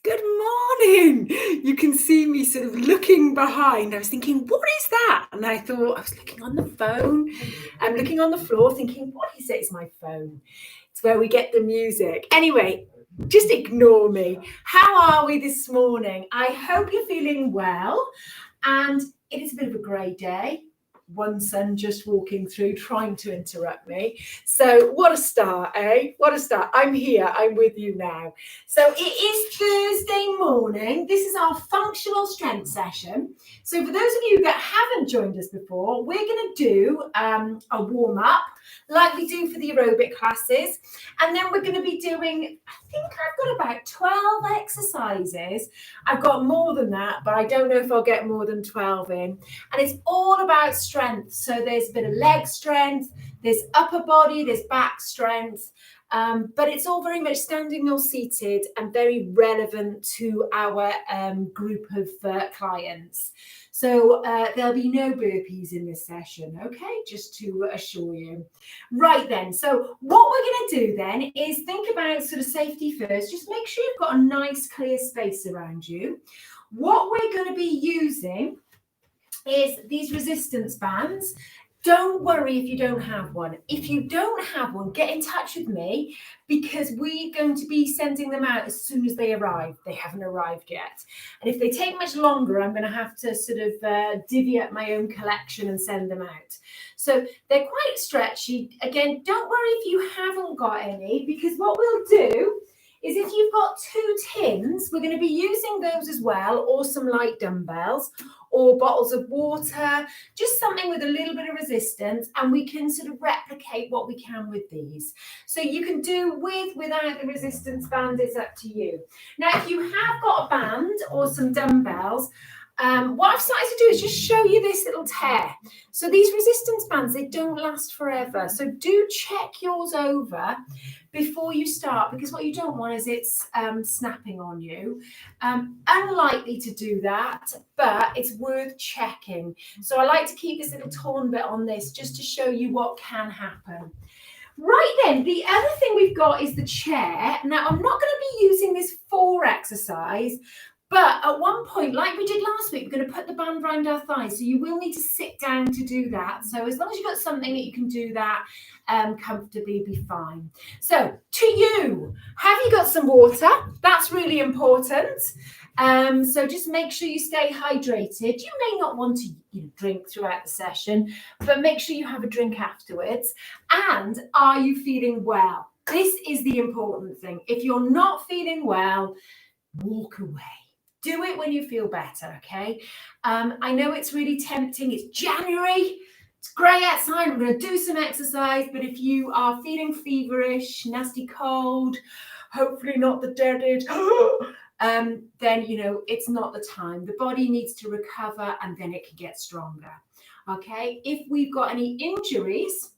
Good morning. You can see me sort of looking behind. I was thinking, what is that? And I thought, I was looking on the phone. I'm looking on the floor thinking, what is it? It's my phone. It's where we get the music. Anyway, just ignore me. How are we this morning? I hope you're feeling well. And it is a bit of a grey day. One son just walking through, trying to interrupt me. So what a start, eh? What a start. I'm here. I'm with you now. So it is Thursday morning. This is our functional strength session. So for those of you that haven't joined us before, we're going to do a warm up like we do for the aerobic classes. And then we're going to be doing, I think I've got about 12 exercises. I've got more than that, but I don't know if I'll get more than 12 in. And it's all about strength. So there's a bit of leg strength, there's upper body, there's back strength. But it's all very much standing or seated and very relevant to our group of clients. So there'll be no burpees in this session, okay? Just to assure you. Right then, so what we're going to do then is think about sort of safety first. Just make sure you've got a nice clear space around you. What we're going to be using is these resistance bands. Don't worry if you don't have one. If you don't have one, get in touch with me because we're going to be sending them out as soon as they arrive. They haven't arrived yet. And if they take much longer, I'm going to have to sort of divvy up my own collection and send them out. So they're quite stretchy. Again, don't worry if you haven't got any because what we'll do is if you've got 2 tins, we're going to be using those as well, or some light dumbbells, or bottles of water, just something with a little bit of resistance, and we can sort of replicate what we can with these. So you can do with, without the resistance band, it's up to you. Now, if you have got a band or some dumbbells, what I've started to do is just show you this little tear. So these resistance bands, they don't last forever. So do check yours over before you start, because what you don't want is it's snapping on you. Unlikely to do that, but it's worth checking. So I like to keep this little torn bit on this just to show you what can happen. Right then, the other thing we've got is the chair. Now, I'm not going to be using this for exercise, but at one point, like we did last week, we're going to put the band around our thighs. So you will need to sit down to do that. So as long as you've got something that you can do that comfortably, be fine. So to you, have you got some water? That's really important. So just make sure you stay hydrated. You may not want to drink throughout the session, but make sure you have a drink afterwards. And are you feeling well? This is the important thing. If you're not feeling well, walk away. Do it when you feel better, okay? I know it's really tempting. It's January. It's grey outside. We're going to do some exercise. But if you are feeling feverish, nasty cold, hopefully not the dreaded, then, it's not the time. The body needs to recover and then it can get stronger, okay? If we've got any injuries,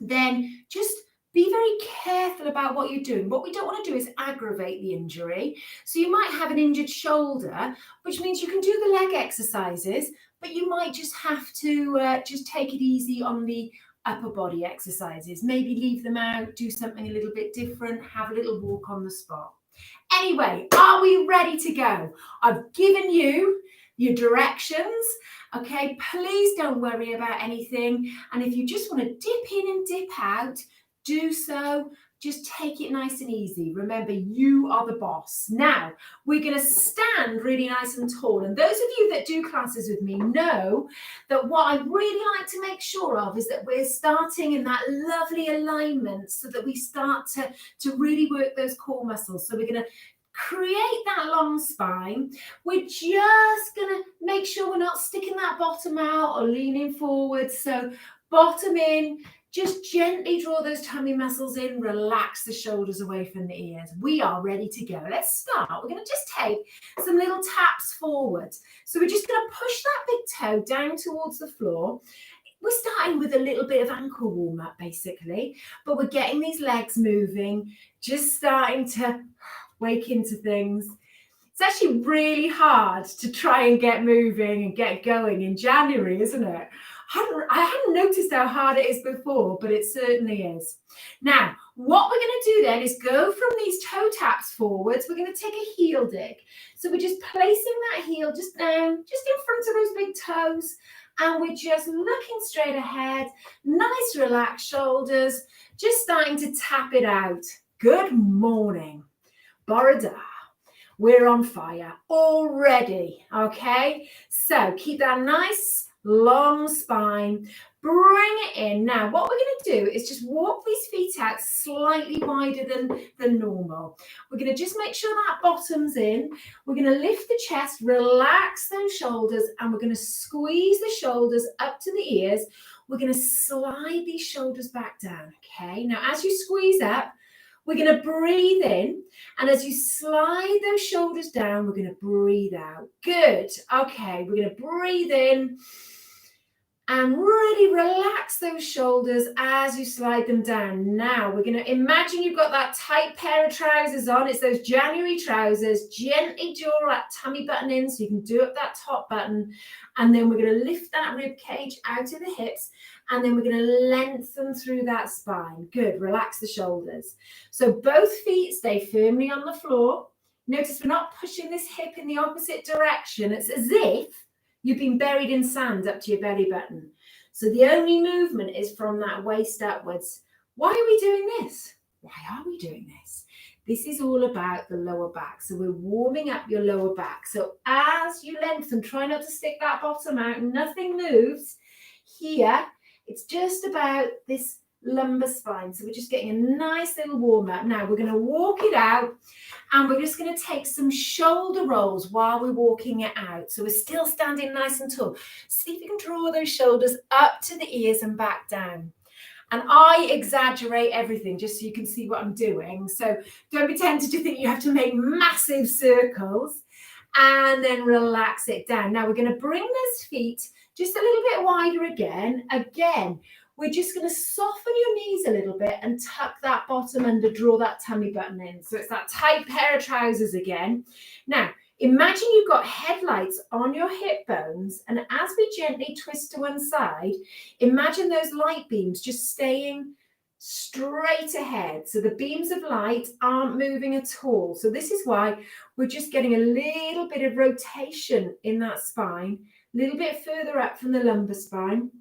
then just be very careful about what you're doing. What we don't want to do is aggravate the injury. So you might have an injured shoulder, which means you can do the leg exercises, but you might just have to just take it easy on the upper body exercises. Maybe leave them out, do something a little bit different, have a little walk on the spot. Anyway, are we ready to go? I've given you your directions. Okay, please don't worry about anything. And if you just want to dip in and dip out, do so. Just take it nice and easy. Remember, you are the boss. Now, we're going to stand really nice and tall. And those of you that do classes with me know that what I really like to make sure of is that we're starting in that lovely alignment so that we start to really work those core muscles. So we're going to create that long spine. We're just going to make sure we're not sticking that bottom out or leaning forward. So bottom in. Just gently draw those tummy muscles in, relax the shoulders away from the ears. We are ready to go. Let's start. We're going to just take some little taps forward. So we're just going to push that big toe down towards the floor. We're starting with a little bit of ankle warm up basically, but we're getting these legs moving, just starting to wake into things. It's actually really hard to try and get moving and get going in January, isn't it? I hadn't noticed how hard it is before, but it certainly is. Now, what we're going to do then is go from these toe taps forwards. We're going to take a heel dig. So we're just placing that heel just down, just in front of those big toes. And we're just looking straight ahead. Nice relaxed shoulders. Just starting to tap it out. Good morning. Borada. We're on fire already, okay? So keep that nice long spine. Bring it in. Now, what we're going to do is just walk these feet out slightly wider than normal. We're going to just make sure that bottom's in. We're going to lift the chest, relax those shoulders, and we're going to squeeze the shoulders up to the ears. We're going to slide these shoulders back down, okay? Now, as you squeeze up, we're going to breathe in, and as you slide those shoulders down, we're going to breathe out. Good. Okay, we're going to breathe in and really relax those shoulders as you slide them down. Now, we're going to imagine you've got that tight pair of trousers on. It's those January trousers. Gently draw that tummy button in so you can do up that top button. And then we're going to lift that rib cage out of the hips. And then we're going to lengthen through that spine. Good. Relax the shoulders. So both feet stay firmly on the floor. Notice we're not pushing this hip in the opposite direction. It's as if you've been buried in sand up to your belly button. So the only movement is from that waist upwards. Why are we doing this? Why are we doing this? This is all about the lower back. So we're warming up your lower back. So as you lengthen, try not to stick that bottom out. Nothing moves. Here, it's just about this lumbar spine. So we're just getting a nice little warm up. Now we're going to walk it out, and we're just going to take some shoulder rolls while we're walking it out. So we're still standing nice and tall. See if you can draw those shoulders up to the ears and back down. And I exaggerate everything just so you can see what I'm doing. So don't be tempted to think you have to make massive circles, and then relax it down. Now we're going to bring those feet just a little bit wider again. We're just going to soften your knees a little bit and tuck that bottom under, draw that tummy button in. So it's that tight pair of trousers again. Now, imagine you've got headlights on your hip bones, and as we gently twist to one side, imagine those light beams just staying straight ahead. So the beams of light aren't moving at all. So this is why we're just getting a little bit of rotation in that spine, a little bit further up from the lumbar spine.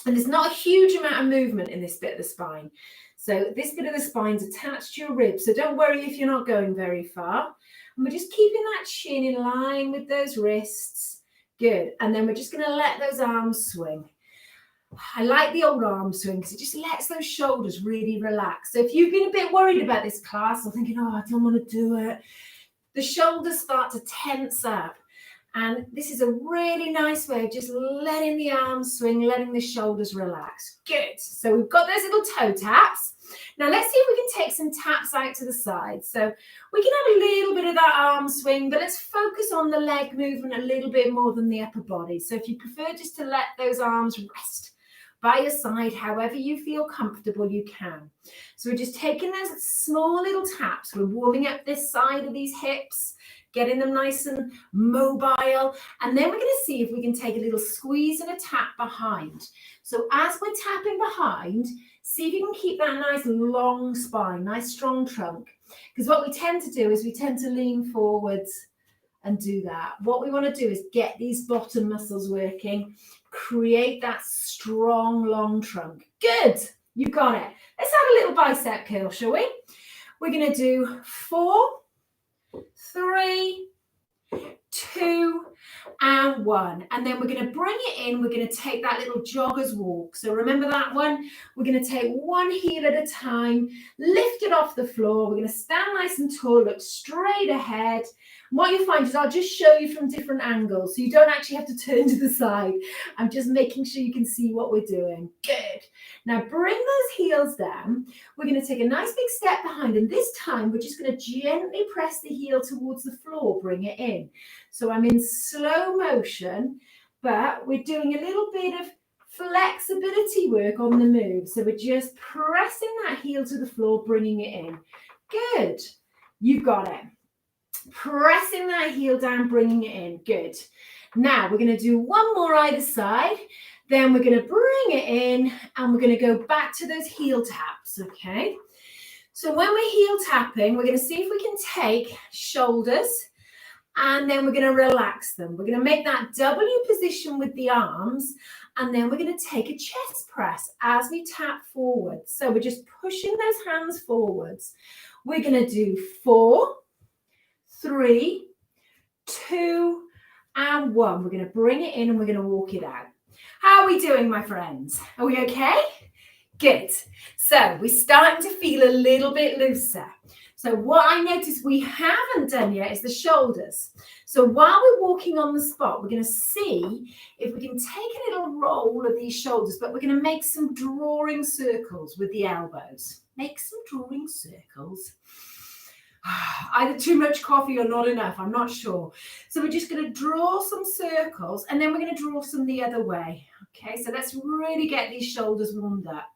And there's not a huge amount of movement in this bit of the spine. So this bit of the spine's attached to your ribs. So don't worry if you're not going very far. And we're just keeping that chin in line with those wrists. Good. And then we're just going to let those arms swing. I like the old arm swing because it just lets those shoulders really relax. So if you've been a bit worried about this class or thinking, oh, I don't want to do it, the shoulders start to tense up. And this is a really nice way of just letting the arms swing, letting the shoulders relax. Good. So we've got those little toe taps. Now let's see if we can take some taps out to the side. So we can have a little bit of that arm swing, but let's focus on the leg movement a little bit more than the upper body. So if you prefer just to let those arms rest by your side, however you feel comfortable, you can. So we're just taking those small little taps. We're warming up this side of these hips, getting them nice and mobile. And then we're going to see if we can take a little squeeze and a tap behind. So as we're tapping behind, see if you can keep that nice long spine, nice strong trunk. Because what we tend to do is we tend to lean forwards and do that. What we want to do is get these bottom muscles working, create that strong, long trunk. Good. You got it. Let's have a little bicep curl, shall we? We're going to do 4, 3, 2, and 1. And then we're going to bring it in. We're going to take that little jogger's walk. So remember that one? We're going to take one heel at a time, lift it off the floor. We're going to stand nice and tall, look straight ahead. And what you'll find is I'll just show you from different angles. So you don't actually have to turn to the side. I'm just making sure you can see what we're doing. Good. Now bring those heels down. We're going to take a nice big step behind. And this time we're just going to gently press the heel towards the floor, bring it in. So I'm in slow motion, but we're doing a little bit of flexibility work on the move. So we're just pressing that heel to the floor, bringing it in. Good. You've got it. Pressing that heel down, bringing it in. Good. Now we're going to do one more either side. Then we're going to bring it in and we're going to go back to those heel taps. Okay. So when we're heel tapping, we're going to see if we can take shoulders and then we're going to relax them. We're going to make that W position with the arms, and then we're going to take a chest press as we tap forward. So we're just pushing those hands forwards. We're going to do 4, 3, 2, and 1. We're going to bring it in and we're going to walk it out. How are we doing, my friends? Are we okay? Good. So we're starting to feel a little bit looser. So what I noticed we haven't done yet is the shoulders. So while we're walking on the spot, we're going to see if we can take a little roll of these shoulders, but we're going to make some drawing circles with the elbows. Make some drawing circles. Either too much coffee or not enough, I'm not sure. So we're just going to draw some circles and then we're going to draw some the other way. Okay, so let's really get these shoulders warmed up.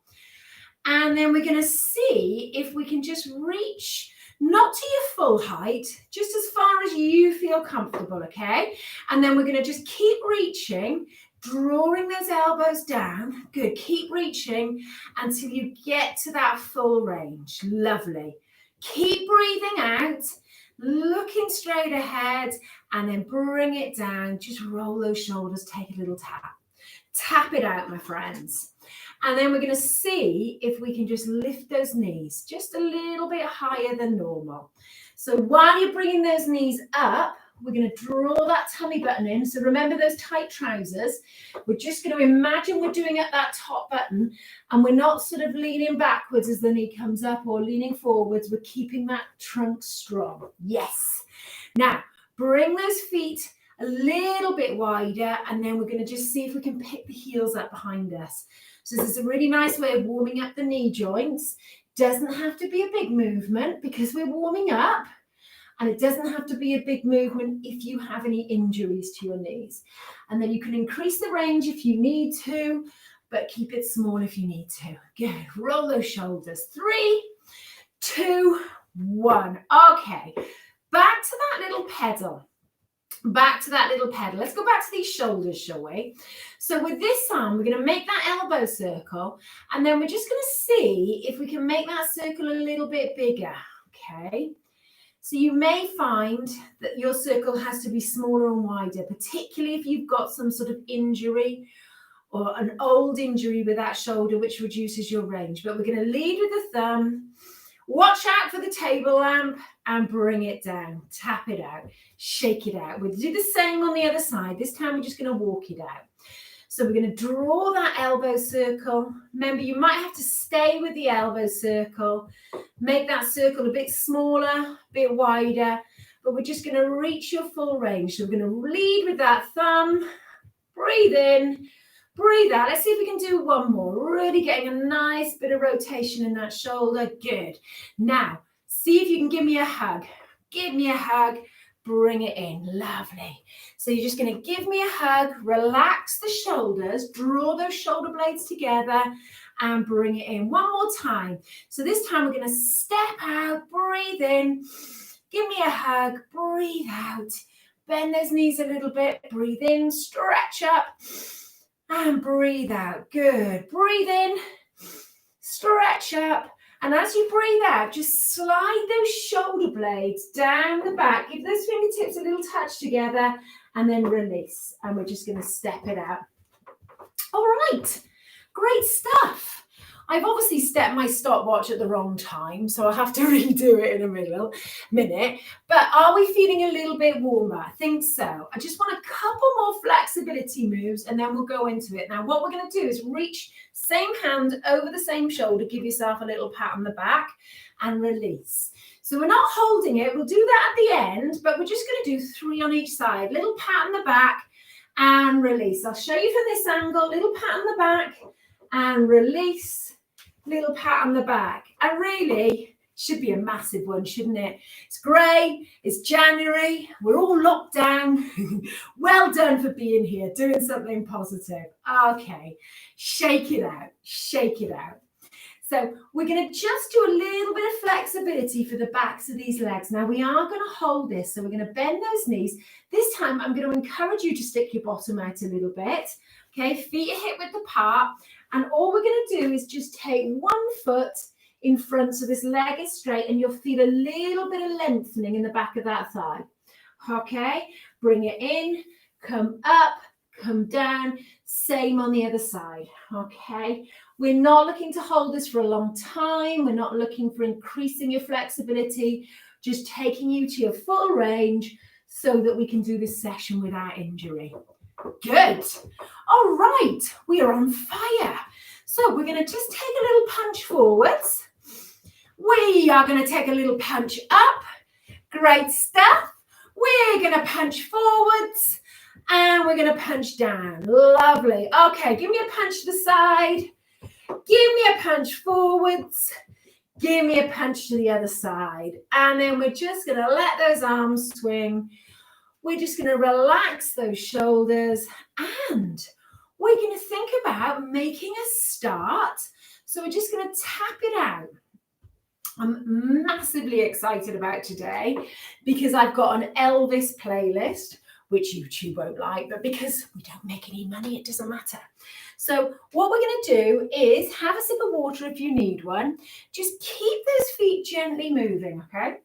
And then we're going to see if we can just reach, not to your full height, just as far as you feel comfortable, okay? And then we're going to just keep reaching, drawing those elbows down. Good, keep reaching until you get to that full range. Lovely. Keep breathing out, looking straight ahead, and then bring it down. Just roll those shoulders, take a little tap. Tap it out, my friends. And then we're going to see if we can just lift those knees just a little bit higher than normal. So while you're bringing those knees up, we're going to draw that tummy button in. So remember those tight trousers. We're just going to imagine we're doing at that top button and we're not sort of leaning backwards as the knee comes up or leaning forwards. We're keeping that trunk strong. Yes. Now, bring those feet a little bit wider and then we're going to just see if we can pick the heels up behind us. So this is a really nice way of warming up the knee joints. Doesn't have to be a big movement because we're warming up. And it doesn't have to be a big movement if you have any injuries to your knees. And then you can increase the range if you need to, but keep it small if you need to. Good. Roll those shoulders. 3, 2, 1. Okay. Back to that little pedal. Back to that little pedal. Let's go back to these shoulders, shall we? So with this arm, we're going to make that elbow circle, and then we're just going to see if we can make that circle a little bit bigger. Okay. So you may find that your circle has to be smaller and wider, particularly if you've got some sort of injury or an old injury with that shoulder, which reduces your range. But we're going to lead with the thumb. Watch out for the table lamp and bring it down. Tap it out. Shake it out. We'll do the same on the other side. This time we're just going to walk it out. So we're going to draw that elbow circle. Remember, you might have to stay with the elbow circle. Make that circle a bit smaller, a bit wider. But we're just going to reach your full range. So we're going to lead with that thumb. Breathe in. Breathe out. Let's see if we can do one more. Really getting a nice bit of rotation in that shoulder. Good. Now, see if you can give me a hug. Give me a hug. Bring it in. Lovely. So you're just going to give me a hug. Relax the shoulders. Draw those shoulder blades together and bring it in. One more time. So this time we're going to step out. Breathe in. Give me a hug. Breathe out. Bend those knees a little bit. Breathe in. Stretch up. And breathe out. Good. Breathe in, stretch up. And as you breathe out, just slide those shoulder blades down the back. Give those fingertips a little touch together and then release. And we're just going to step it out. All right. Great stuff. I've obviously stepped my stopwatch at the wrong time, so I'll have to redo it in a minute. But are we feeling a little bit warmer? I think so. I just want a couple more flexibility moves and then we'll go into it. Now, what we're going to do is reach same hand over the same shoulder, give yourself a little pat on the back and release. So we're not holding it. We'll do that at the end, but we're just going to do 3 on each side. Little pat on the back and release. I'll show you from this angle. Little pat on the back and release. Little pat on the back. And really, should be a massive one, shouldn't it? It's grey, it's January, we're all locked down. Well done for being here, doing something positive. Okay, shake it out, shake it out. So we're going to just do a little bit of flexibility for the backs of these legs. Now we are going to hold this, so we're going to bend those knees. This time I'm going to encourage you to stick your bottom out a little bit. Okay, feet are hip width apart. And all we're going to do is just take one foot in front, so this leg is straight, and you'll feel a little bit of lengthening in the back of that thigh. Okay, bring it in, come up, come down, same on the other side. Okay, we're not looking to hold this for a long time. We're not looking for increasing your flexibility, just taking you to your full range so that we can do this session without injury. Good. All right, we are on fire. So we're going to just take a little punch forwards. We are going to take a little punch up. Great stuff. We're going to punch forwards and we're going to punch down. Lovely. Okay, give me a punch to the side. Give me a punch forwards. Give me a punch to the other side. And then we're just going to let those arms swing. We're just going to relax those shoulders and we're going to think about making a start. So we're just going to tap it out. I'm massively excited about today because I've got an Elvis playlist, which YouTube won't like, but because we don't make any money, it doesn't matter. So what we're going to do is have a sip of water if you need one. Just keep those feet gently moving, okay?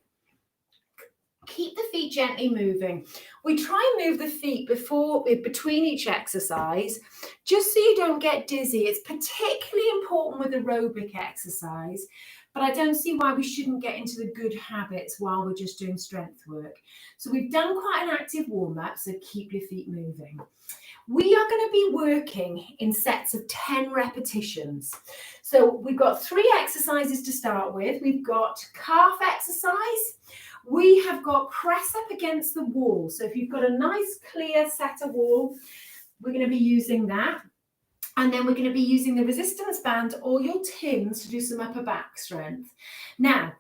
Keep the feet gently moving. We try and move the feet between each exercise, just so you don't get dizzy. It's particularly important with aerobic exercise, but I don't see why we shouldn't get into the good habits while we're just doing strength work. So we've done quite an active warm-up, so keep your feet moving. We are going to be working in sets of 10 repetitions. So we've got 3 exercises to start with. We've got calf exercise. We have got press up against the wall. So if you've got a nice clear set of wall, we're going to be using that. And then we're going to be using the resistance band or your Tims to do some upper back strength. Now,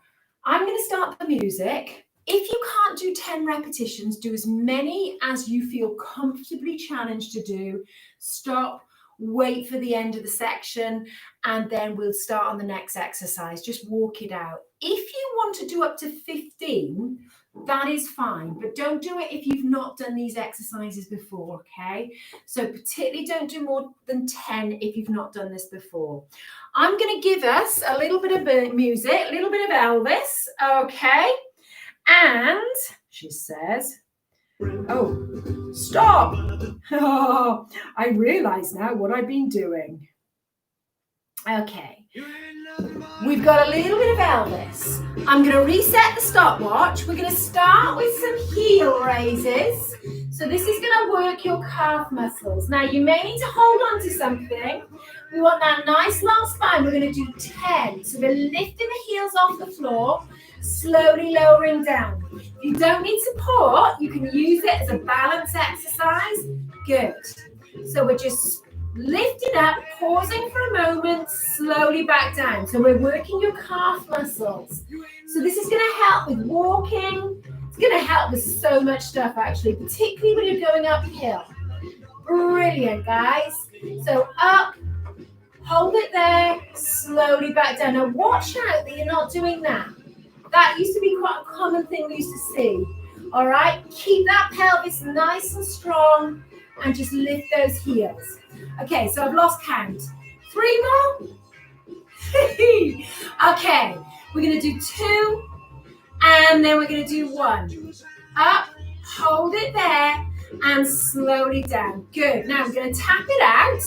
I'm going to start the music. If you can't do 10 repetitions, do as many as you feel comfortably challenged to do. Stop, wait for the end of the section, and then we'll start on the next exercise. Just walk it out. If you want to do up to 15, that is fine, but don't do it if you've not done these exercises before, okay? So particularly don't do more than 10 if you've not done this before. I'm going to give us a little bit of music, a little bit of Elvis, okay? And she says, oh, stop. Oh, I realize now what I've been doing. Okay. We've got a little bit of Elvis. I'm going to reset the stopwatch. We're going to start with some heel raises. So this is going to work your calf muscles. Now you may need to hold on to something. We want that nice long spine. We're going to do 10. So we're lifting the heels off the floor, slowly lowering down. If you don't need support, you can use it as a balance exercise. Good. So we're just lifting up, pausing for a moment, slowly back down. So we're working your calf muscles. So this is going to help with walking. It's going to help with so much stuff, actually, particularly when you're going uphill. Brilliant, guys. So up, hold it there, slowly back down. Now watch out that you're not doing that. That used to be quite a common thing we used to see. All right, keep that pelvis nice and strong and just lift those heels. Okay, so I've lost count. 3 more. Okay, we're going to do 2 and then we're going to do 1. Up, hold it there and slowly down. Good. Now I'm going to tap it out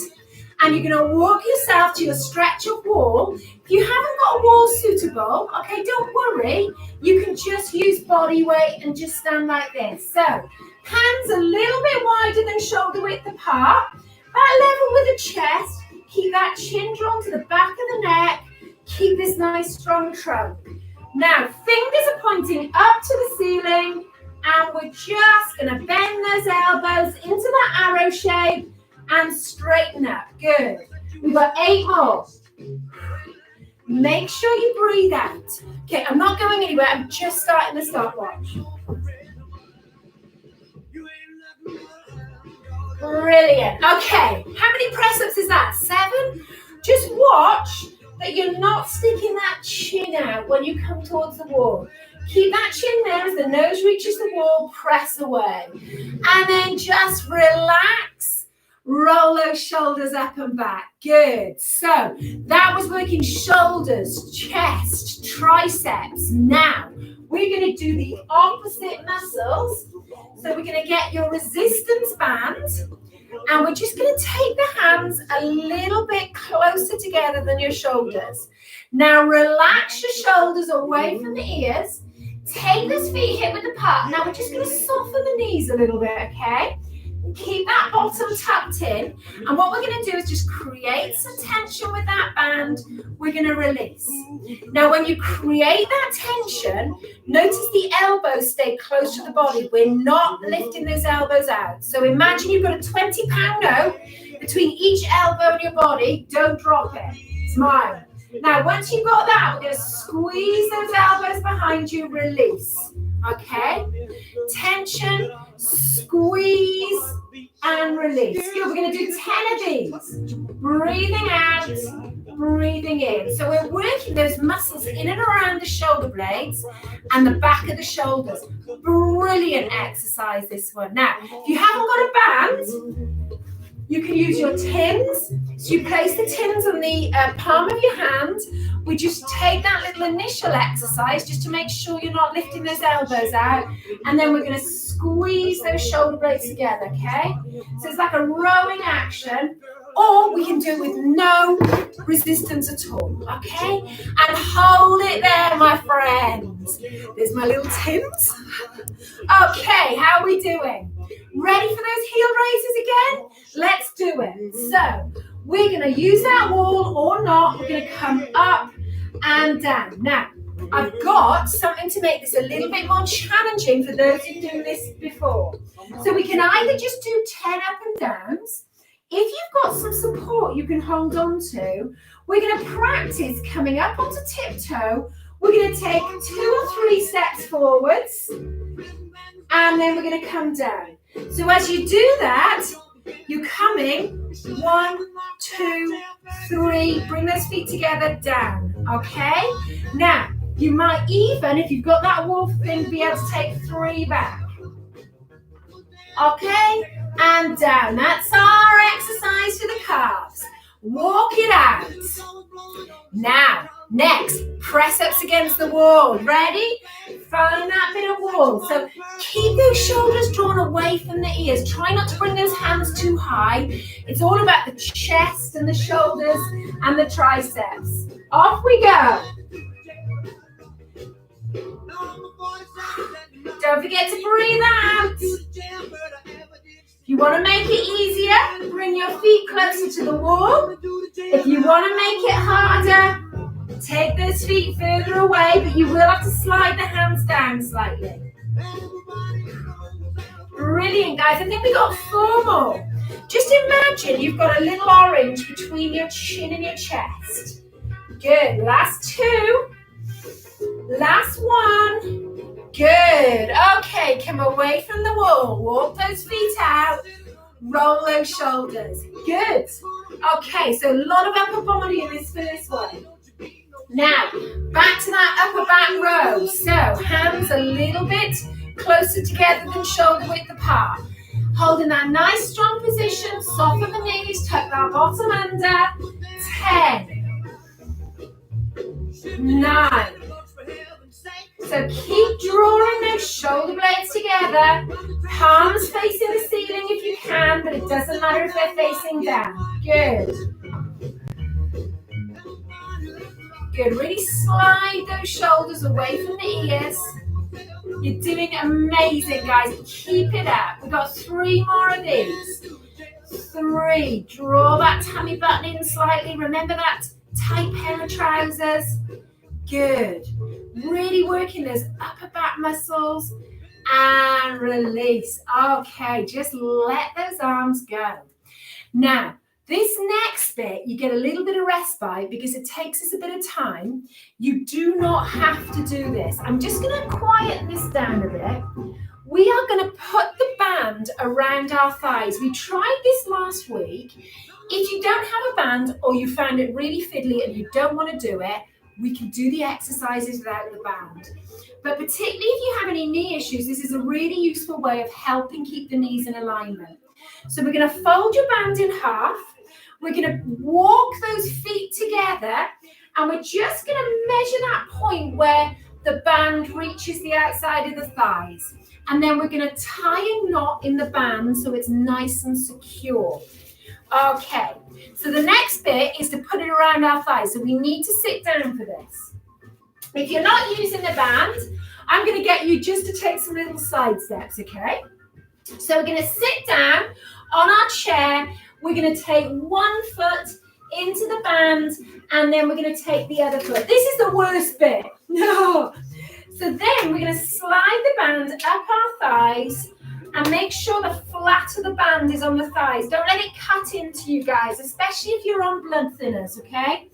and you're going to walk yourself to your stretch of wall. If you haven't got a wall suitable, okay, don't worry. You can just use body weight and just stand like this. So hands a little bit wider than shoulder width apart. About level with the chest. Keep that chin drawn to the back of the neck. Keep this nice strong trunk. Now, fingers are pointing up to the ceiling and we're just going to bend those elbows into that arrow shape and straighten up. Good. We've got 8 more. Make sure you breathe out. Okay, I'm not going anywhere. I'm just starting the stopwatch. Brilliant. Okay, how many press-ups is that? 7? Just watch that you're not sticking that chin out when you come towards the wall. Keep that chin there as the nose reaches the wall, press away. And then just relax. Roll those shoulders up and back. Good. So that was working shoulders, chest, triceps. Now we're going to do the opposite muscles. So we're going to get your resistance band, and we're just going to take the hands a little bit closer together than your shoulders. Now relax your shoulders away from the ears. Take those feet hip width apart. Now we're just going to soften the knees a little bit, okay? Keep that bottom tucked in, and what we're going to do is just create some tension with that band. We're going to release. Now when you create that tension, notice the elbows stay close to the body. We're not lifting those elbows out. So imagine you've got a 20-pound note between each elbow and your body. Don't drop it. Smile. Now once you've got that, we're going to squeeze those elbows behind you, release. Okay? Tension, squeeze, and release. Good. We're going to do 10 of these. Breathing out, breathing in. So we're working those muscles in and around the shoulder blades and the back of the shoulders. Brilliant exercise, this one. Now, if you haven't got a band, you can use your tins. So you place the tins on the palm of your hand. We just take that little initial exercise just to make sure you're not lifting those elbows out. And then we're going to squeeze those shoulder blades together, okay? So it's like a rowing action. Or we can do it with no resistance at all, okay? And hold it there, my friends. There's my little tins. Okay, how are we doing? Ready for those heel raises again? Let's do it. So we're going to use that wall or not. We're going to come up and down. Now, I've got something to make this a little bit more challenging for those who've done this before. So we can either just do 10 up and downs. If you've got some support you can hold on to, we're going to practice coming up onto tiptoe. We're going to take 2 or 3 steps forwards, and then we're going to come down. So as you do that, you're coming 1, 2, 3, bring those feet together, down, okay? Now, you might even, if you've got that wolf thing, be able to take 3 back. Okay? And down. That's our exercise for the calves. Walk it out. Now, next, press ups against the wall. Ready? Find that bit of wall. So keep those shoulders drawn away from the ears. Try not to bring those hands too high. It's all about the chest and the shoulders and the triceps. Off we go. Don't forget to breathe out. If you want to make it easier, bring your feet closer to the wall. If you want to make it harder, take those feet further away, but you will have to slide the hands down slightly. Brilliant, guys. I think we got 4 more. Just imagine you've got a little orange between your chin and your chest. Good. Last 2. Last 1. Good. Okay, come away from the wall. Walk those feet out. Roll those shoulders. Good. Okay, so a lot of upper body in this first one. Now, back to that upper back row. So, hands a little bit closer together than shoulder width apart. Holding that nice strong position. Soften the knees. Tuck that bottom under. 10. 9. So keep drawing those shoulder blades together. Palms facing the ceiling if you can, but it doesn't matter if they're facing down. Good. Good. Really slide those shoulders away from the ears. You're doing amazing, guys. Keep it up. We've got 3 more of these. 3. Draw that tummy button in slightly. Remember that tight pair of trousers. Good. Really working those upper back muscles and release. Okay, just let those arms go. Now, this next bit, you get a little bit of respite because it takes us a bit of time. You do not have to do this. I'm just going to quieten this down a bit. We are going to put the band around our thighs. We tried this last week. If you don't have a band or you found it really fiddly and you don't want to do it, we can do the exercises without the band. But particularly if you have any knee issues, this is a really useful way of helping keep the knees in alignment. So we're going to fold your band in half. We're going to walk those feet together, and we're just going to measure that point where the band reaches the outside of the thighs. And then we're going to tie a knot in the band so it's nice and secure. Okay, so the next bit is to put it around our thighs. So we need to sit down for this. If you're not using the band, I'm going to get you just to take some little side steps, okay? So we're going to sit down on our chair. We're going to take one foot into the band, and then we're going to take the other foot. This is the worst bit. No. So then we're going to slide the band up our thighs and make sure the flat of the band is on the thighs. Don't let it cut into you guys, especially if you're on blood thinners, okay?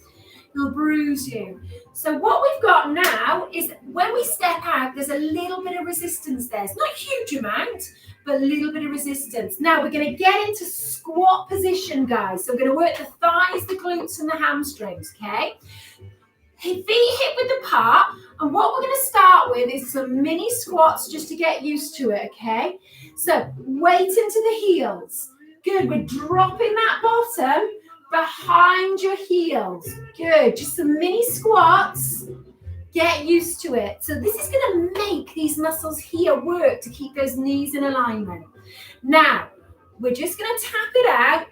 It'll bruise you. So what we've got now is when we step out, there's a little bit of resistance there. It's not a huge amount, but a little bit of resistance. Now we're going to get into squat position, guys. So we're going to work the thighs, the glutes, and the hamstrings, okay? Feet hip width apart. And what we're going to start with is some mini squats just to get used to it, okay? So weight into the heels. Good. We're dropping that bottom behind your heels. Good. Just some mini squats. Get used to it. So this is going to make these muscles here work to keep those knees in alignment. Now, we're just going to tap it out,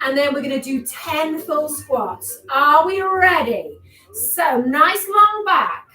and then we're going to do 10 full squats. Are we ready? So nice long back.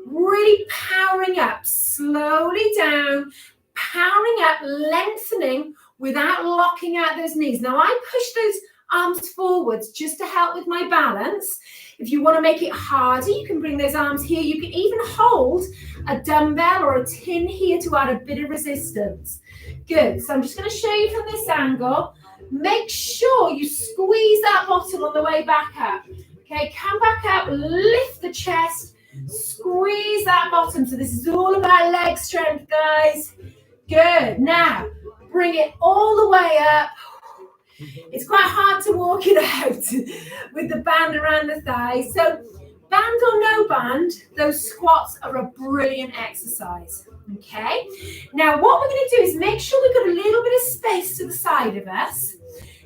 Really powering up, slowly down, powering up, lengthening without locking out those knees. Now I push those arms forwards just to help with my balance. If you want to make it harder, you can bring those arms here. You can even hold a dumbbell or a tin here to add a bit of resistance. Good. So I'm just going to show you from this angle. Make sure you squeeze that bottom on the way back up. Okay, come back up, lift the chest, squeeze that bottom. So this is all about leg strength, guys. Good. Now, bring it all the way up. It's quite hard to walk it out with the band around the thighs. So band or no band, those squats are a brilliant exercise. Okay. Now what we're going to do is make sure we've got a little bit of space to the side of us,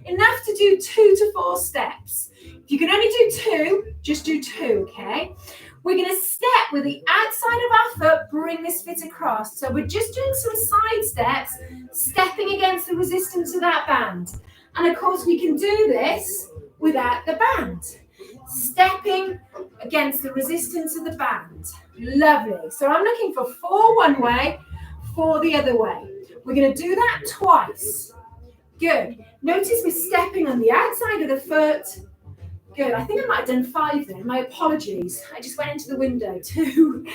enough to do 2 to 4 steps. If you can only do 2, just do 2, okay? We're going to step with the outside of our foot, bring this foot across. So we're just doing some side steps, stepping against the resistance of that band. And of course, we can do this without the band. Stepping against the resistance of the band. Lovely. So I'm looking for 4 one way, 4 the other way. We're going to do that twice. Good. Notice we're stepping on the outside of the foot. Good. I think I might have done 5 then. My apologies. I just went into the window. 2,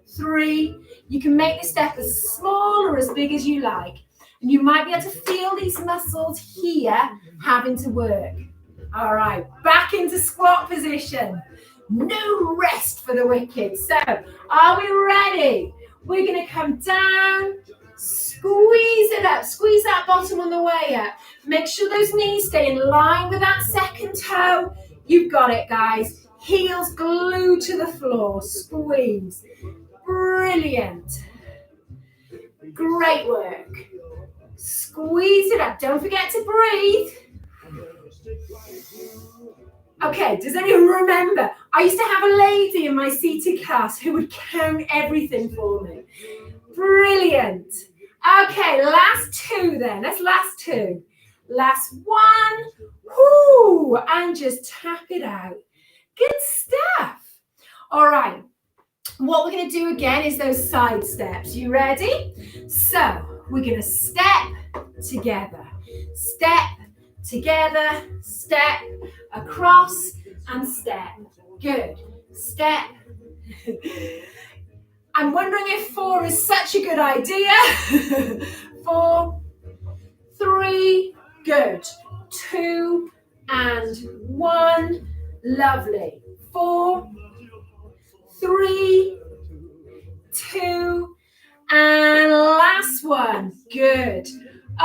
3. You can make this step as small or as big as you like. And you might be able to feel these muscles here having to work. All right. Back into squat position. No rest for the wicked. So are we ready? We're going to come down. Squeeze it up. Squeeze that bottom on the way up. Make sure those knees stay in line with that second toe. You've got it, guys. Heels glued to the floor. Squeeze. Brilliant. Great work. Squeeze it up. Don't forget to breathe. Okay, does anyone remember? I used to have a lady in my seated class who would count everything for me. Brilliant. Okay, last 2 then. That's last 2. Last 1. Whoo, and just tap it out. Good stuff. All right. What we're going to do again is those side steps. You ready? So we're going to step together. Step together. Step across and step. Good. Step. I'm wondering if 4 is such a good idea. 4, 3, good. 2 and 1, lovely. 4, 3, 2, and last one, good.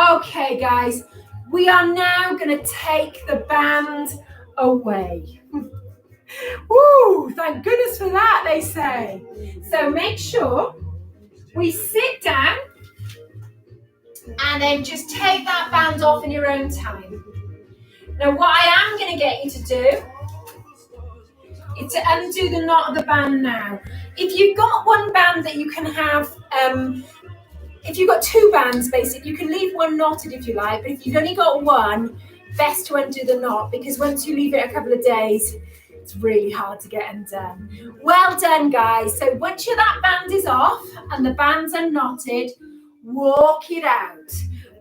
Okay, guys, we are now going to take the band away. Woo, thank goodness for that, they say. So make sure we sit down and then just take that band off in your own time. Now what I am going to get you to do is to undo the knot of the band now. If you've got one band that you can have, if you've got two bands basically, you can leave one knotted if you like, but if you've only got one, best to undo the knot, because once you leave it a couple of days, it's really hard to get undone. Well done, guys. So once that band is off and the bands are knotted, walk it out.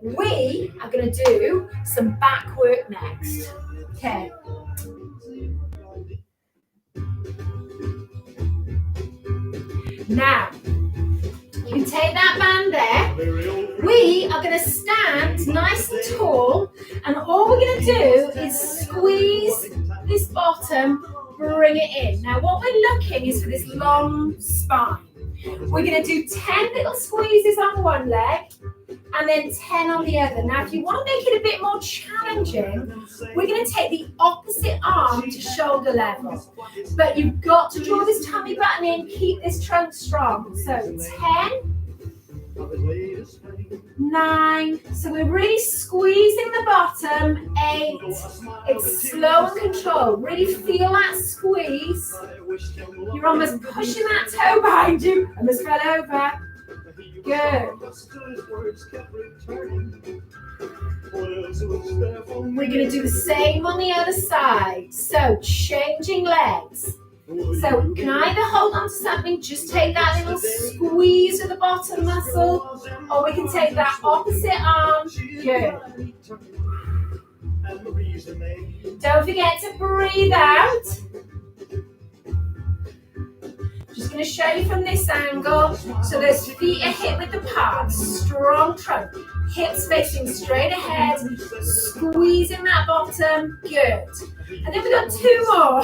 We are going to do some back work next. Okay. Now, you can take that band there. We are going to stand nice and tall, and all we're going to do is squeeze this bottom, bring it in. Now, what we're looking is for this long spine. We're going to do 10 little squeezes on one leg and then 10 on the other. Now, if you want to make it a bit more challenging, we're going to take the opposite arm to shoulder level. But you've got to draw this tummy button in, keep this trunk strong. So 10, 9, so we're really squeezing the bottom. 8, it's slow and controlled. Really feel that squeeze. You're almost pushing that toe behind you. Almost fell over. Good. We're going to do the same on the other side. So changing legs. So you can either hold on to something, just take that little squeeze of the bottom muscle, or we can take that opposite arm. Good. Don't forget to breathe out. Just going to show you from this angle. So those feet are hip width apart, strong trunk, hips facing straight ahead, squeezing that bottom. Good. And then we've got 2 more.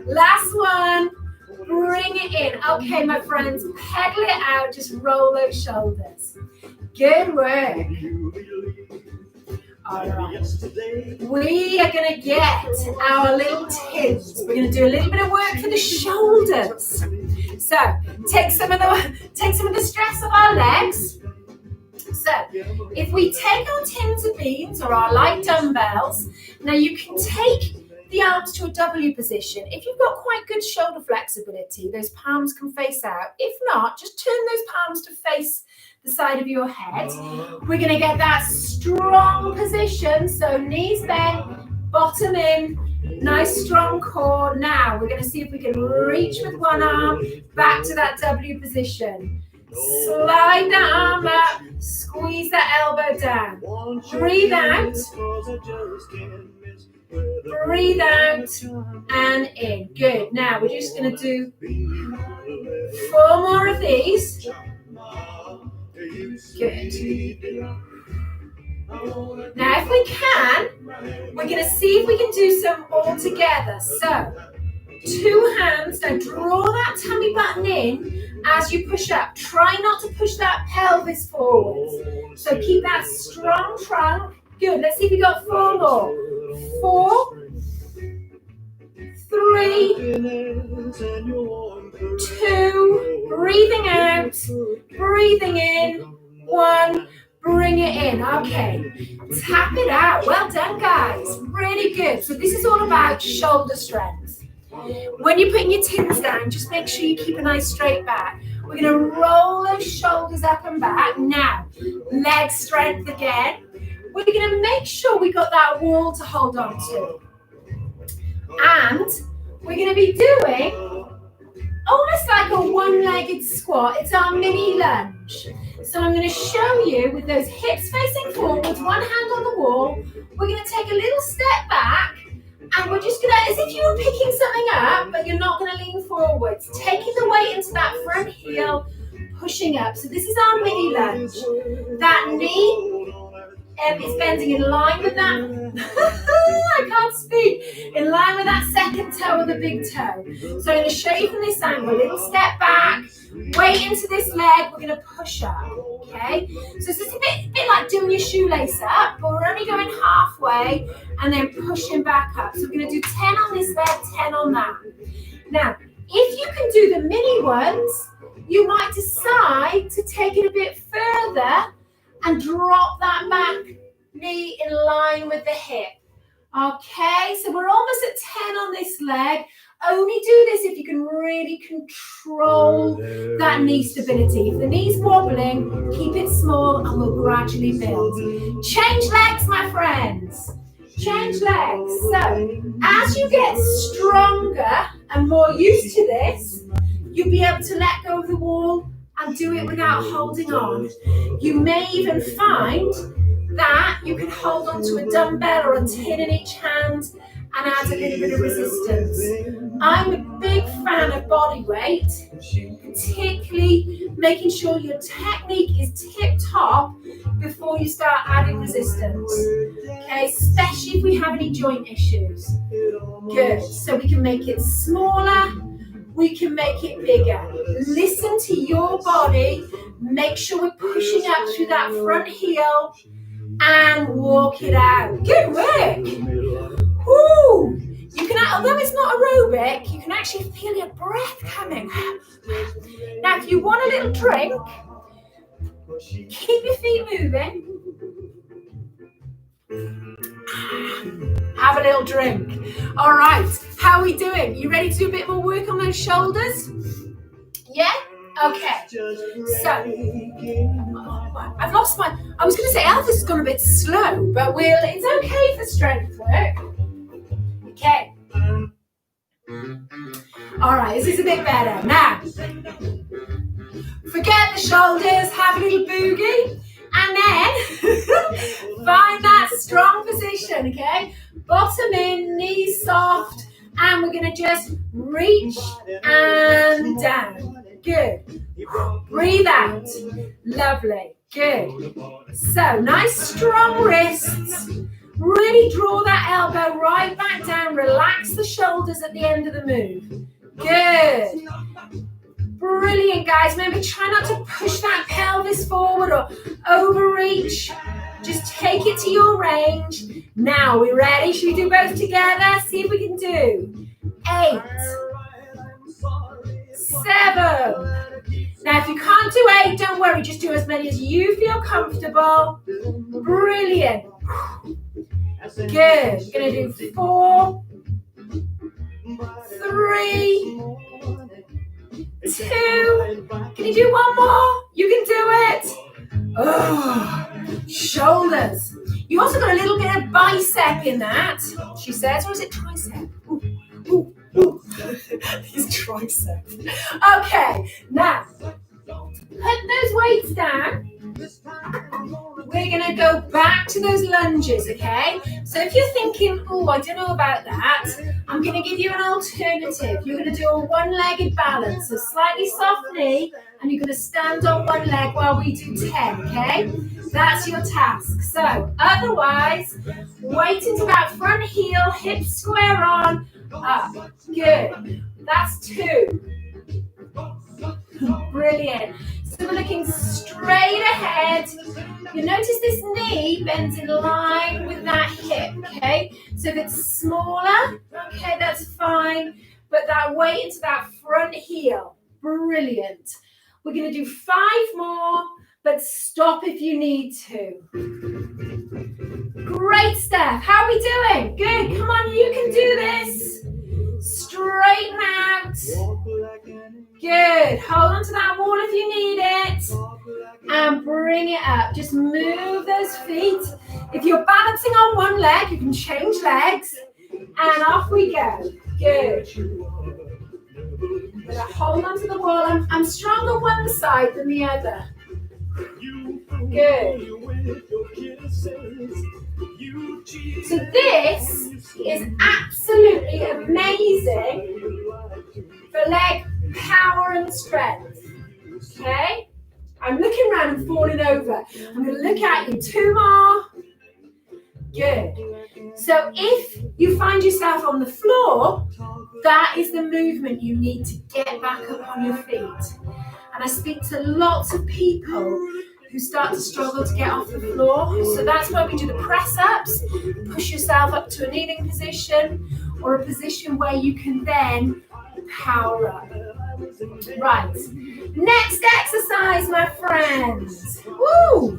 Last one. Bring it in. Okay, my friends, pedal it out. Just roll those shoulders. Good work. All right. We are going to get our little tins. We're going to do a little bit of work for the shoulders. So take some of the stress off our legs. So if we take our tins of beans or our light dumbbells, now you can take the arms to a W position. If you've got quite good shoulder flexibility, those palms can face out. If not, just turn those palms to face the side of your head. We're going to get that strong position. So knees bent, bottom in, nice strong core. Now we're going to see if we can reach with one arm back to that W position. Slide that arm up, squeeze that elbow down. Breathe out. Breathe out and in. Good. Now we're just going to do 4 more of these. Good. Now if we can, we're going to see if we can do some all together. So 2 hands, now draw that tummy button in as you push up. Try not to push that pelvis forwards. So keep that strong trunk. Good. Let's see if we got 4 more. 4, 3, 2, breathing out, breathing in, 1, bring it in. Okay, tap it out. Well done, guys. Really good. So this is all about shoulder strength. When you're putting your tins down, just make sure you keep a nice straight back. We're going to roll those shoulders up and back. Now, leg strength again. We're going to make sure we got that wall to hold on to. And we're going to be doing almost like a one-legged squat. It's our mini lunge. So I'm going to show you with those hips facing forwards, one hand on the wall. We're going to take a little step back and we're just going to, as if you were picking something up, but you're not going to lean forwards. Taking the weight into that front heel, pushing up. So this is our mini lunge. That knee It's bending in line with that. I can't speak. In line with that second toe of the big toe. So I'm going to show you from this angle. Little step back. Weight into this leg. We're going to push up. Okay. So it's a bit like doing your shoelace up, but we're only going halfway and then pushing back up. So we're going to do 10 on this leg, 10 on that. Now, if you can do the mini ones, you might decide to take it a bit further and drop that back knee in line with the hip. Okay, so we're almost at 10 on this leg. Only do this if you can really control that knee stability. If the knee's wobbling, keep it small and we'll gradually build. Change legs, my friends. Change legs. So, as you get stronger and more used to this, you'll be able to let go of the wall and do it without holding on. You may even find that you can hold onto a dumbbell or a tin in each hand and add a little bit of resistance. I'm a big fan of body weight, particularly making sure your technique is tip-top before you start adding resistance. Okay, especially if we have any joint issues. Good, so we can make it smaller, we can make it bigger. Listen to your body, make sure we're pushing up through that front heel and walk it out. Good work. Woo! You can, although it's not aerobic, you can actually feel your breath coming. Now, if you want a little drink, keep your feet moving. Have a little drink. All right, how are we doing? You ready to do a bit more work on those shoulders? Yeah? Okay. So, I've lost my, I was going to say Elvis has gone a bit slow, but it's okay for strength work. Okay. All right, this is a bit better. Now, forget the shoulders, have a little boogie, and then find that strong position, okay? Bottom in, knees soft, and we're going to just reach and down. Good. Breathe out. Lovely. Good. So, nice strong wrists. Really draw that elbow right back down. Relax the shoulders at the end of the move. Good. Brilliant, guys. Remember, try not to push that pelvis forward or overreach. Just take it to your range. Now, we ready? Should we do both together? See if we can do 8, 7. Now, if you can't do 8, don't worry. Just do as many as you feel comfortable. Brilliant. Good. You're going to do 4, 3, 2. Can you do one more? You can do it. Oh, shoulders. You also got a little bit of bicep in that, she says, or is it tricep? Ooh, ooh, ooh. It's tricep. Okay, now, put those weights down. We're going to go back to those lunges, okay? So if you're thinking, oh, I don't know about that, I'm going to give you an alternative. You're going to do a one-legged balance, a slightly soft knee, and you're going to stand on one leg while we do 10, okay? That's your task. So otherwise, weight into that front heel, hips square on, up. Good. That's 2. Brilliant. So we're looking straight ahead. You notice this knee bends in line with that hip, okay? So if it's smaller, okay, that's fine. But that weight into that front heel. Brilliant. We're going to do 5 more, but stop if you need to. Great, Steph. How are we doing? Good. Come on, you can do this. Straighten out. Good. Hold on to that wall if you need it. And bring it up. Just move those feet. If you're balancing on one leg, you can change legs. And off we go. Good. We're going to hold on to the wall. I'm strong on one side than the other. Good. So this is absolutely amazing for leg power and strength. Okay? I'm looking around and falling over. I'm going to look at you. 2 more. Good. So if you find yourself on the floor, that is the movement you need to get back up on your feet. And I speak to lots of people who start to struggle to get off the floor. So that's why we do the press-ups. Push yourself up to a kneeling position or a position where you can then power up. Right. Next exercise, my friends. Woo!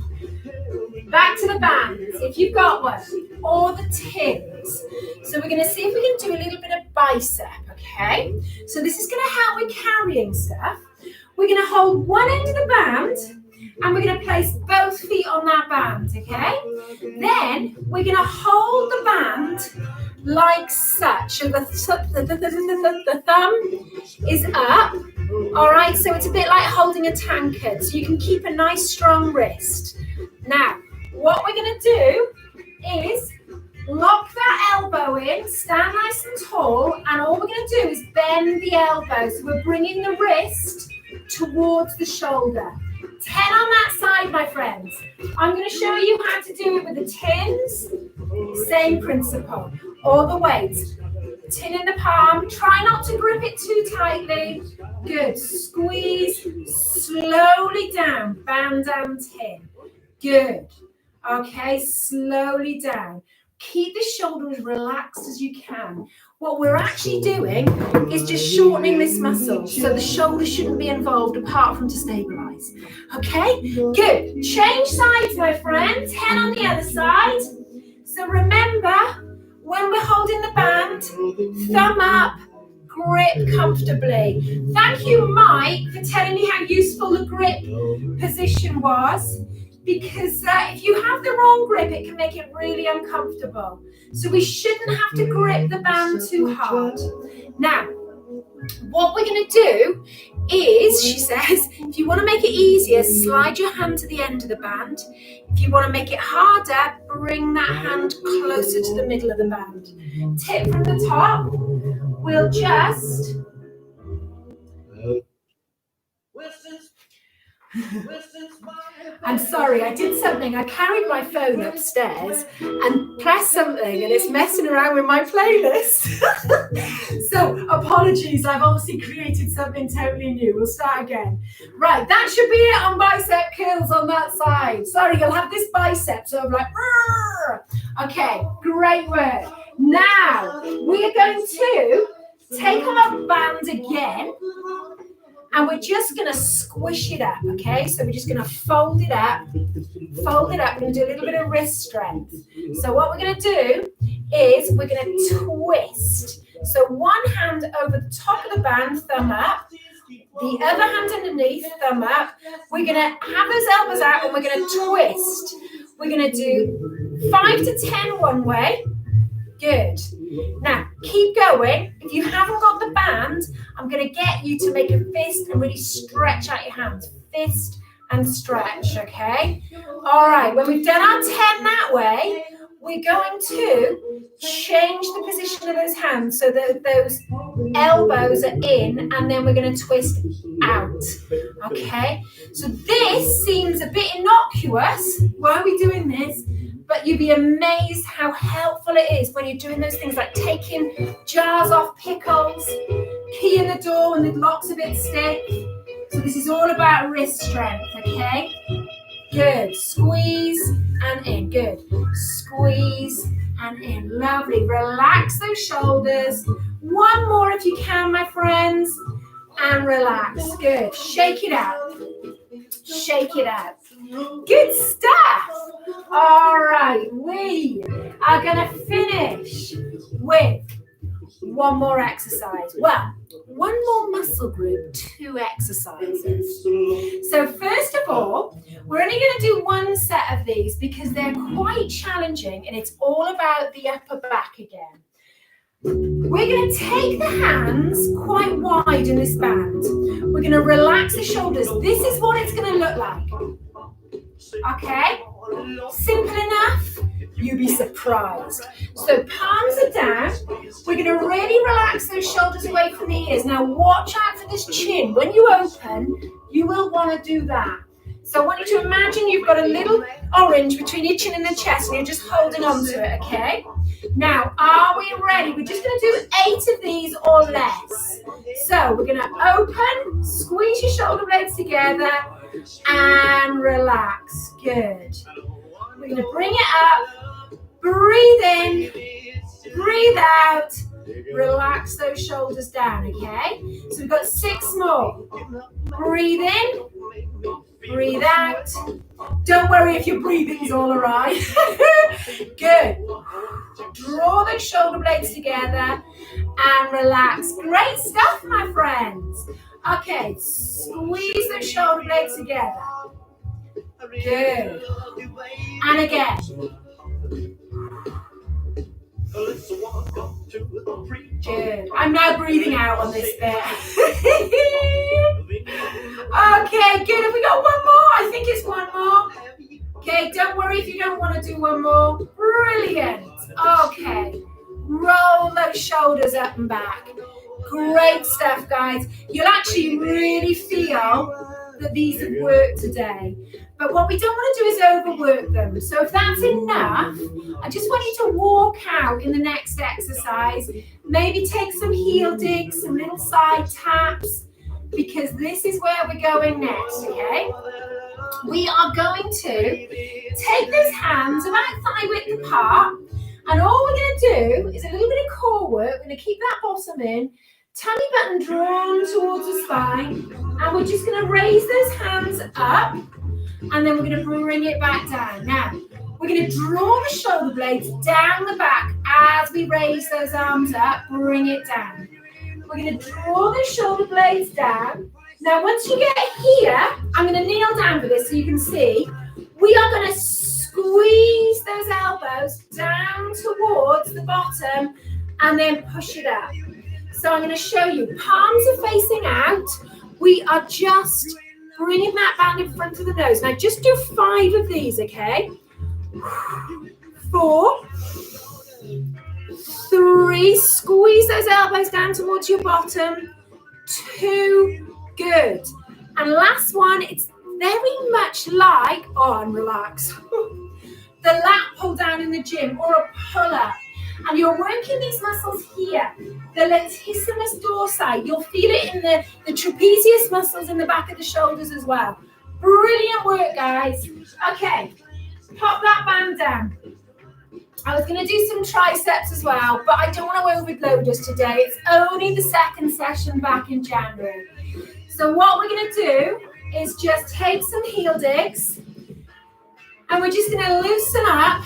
Back to the bands, if you've got one, or the tins. So we're going to see if we can do a little bit of bicep, okay? So this is going to help with carrying stuff. We're going to hold one end of the band, and we're going to place both feet on that band, okay? Then we're going to hold the band like such. So the thumb is up, all right? So it's a bit like holding a tankard, so you can keep a nice strong wrist. Now, what we're going to do is lock that elbow in, stand nice and tall, and all we're going to do is bend the elbow. So we're bringing the wrist towards the shoulder. 10 on that side, my friends. I'm going to show you how to do it with the tins. Same principle. All the weight. Tin in the palm. Try not to grip it too tightly. Good. Squeeze slowly down. Band down tin. Good. Okay, slowly down. Keep the shoulders relaxed as you can. What we're actually doing is just shortening this muscle, so the shoulder shouldn't be involved apart from to stabilize. Okay, good. Change sides, my friend. 10 on the other side. So remember, when we're holding the band, thumb up, grip comfortably. Thank you, Mike, for telling me how useful the grip position was. Because if you have the wrong grip, it can make it really uncomfortable. So we shouldn't have to grip the band too hard. Now, what we're going to do is, she says, if you want to make it easier, slide your hand to the end of the band. If you want to make it harder, bring that hand closer to the middle of the band. Tip from the top. We'll just... I'm sorry, I did something. I carried my phone upstairs and pressed something and it's messing around with my playlist. So apologies, I've obviously created something totally new. We'll start again. Right, that should be it on bicep curls on that side. Sorry, you'll have this bicep, so I'm like, okay, great work. Now, we are going to take our band again. And we're just going to squish it up, okay? So we're just going to fold it up. We're going to do a little bit of wrist strength. So what we're going to do is we're going to twist. So one hand over the top of the band, thumb up. The other hand underneath, thumb up. We're going to have those elbows out and we're going to twist. We're going to do 5 to 10 one way. Good. Now, keep going. If you haven't got the band, I'm going to get you to make a fist and really stretch out your hands. Fist and stretch, okay? All right, when we've done our 10 that way, we're going to change the position of those hands so that those elbows are in, and then we're going to twist out, okay? So this seems a bit innocuous. Why are we doing this? But you'd be amazed how helpful it is when you're doing those things like taking jars off pickles, keying the door when the lock's a bit stiff. So this is all about wrist strength, okay? Good. Squeeze and in. Good. Squeeze and in. Lovely. Relax those shoulders. One more if you can, my friends. And relax. Good. Shake it out. Shake it out. Good stuff. All right, we are going to finish with one more exercise. Well, one more muscle group, 2 exercises. So first of all, we're only going to do one set of these because they're quite challenging and it's all about the upper back again. We're going to take the hands quite wide in this band. We're going to relax the shoulders. This is what it's going to look like. Okay? Simple enough? You'll be surprised. So palms are down. We're going to really relax those shoulders away from the ears. Now watch out for this chin. When you open, you will want to do that. So I want you to imagine you've got a little orange between your chin and the chest and you're just holding on to it, okay? Now, are we ready? We're just going to do 8 of these or less. So we're going to open, squeeze your shoulder blades together and relax. Good. We're going to bring it up, breathe in, breathe out, relax those shoulders down, okay? So we've got 6 more. Breathe in, breathe out. Don't worry if your breathing's all right. Good. Draw those shoulder blades together and relax. Great stuff, my friends. Okay, squeeze those shoulder blades together. Good. And again. Good. I'm now breathing out on this bit. Okay, good. Have we got one more? I think it's one more. Okay, don't worry if you don't want to do one more. Brilliant. Okay. Roll those shoulders up and back. Great stuff, guys. You'll actually really feel that these have worked today. But what we don't want to do is overwork them. So if that's enough, I just want you to walk out in the next exercise. Maybe take some heel digs, some little side taps, because this is where we're going next, okay? We are going to take those hands about thigh width apart, and all we're going to do is a little bit of core work. We're going to keep that bottom in, tummy button drawn towards the spine, and we're just going to raise those hands up, and then we're going to bring it back down. Now, we're going to draw the shoulder blades down the back as we raise those arms up, bring it down. We're going to draw the shoulder blades down. Now, once you get here, I'm going to kneel down for this so you can see. We are going to squeeze those elbows down towards the bottom and then push it up. So I'm going to show you. Palms are facing out. We are just bringing that band in front of the nose. Now, just do 5 of these, okay? 4, 3, squeeze those elbows down towards your bottom. 2, good. And last one, it's very much like, and relax, the lat pull down in the gym or a pull up. And you're working these muscles here, the latissimus dorsi. You'll feel it in the trapezius muscles in the back of the shoulders as well. Brilliant work, guys. Okay, pop that band down. I was going to do some triceps as well, but I don't want to overload us today. It's only the second session back in January. So what we're going to do is just take some heel digs, and we're just going to loosen up,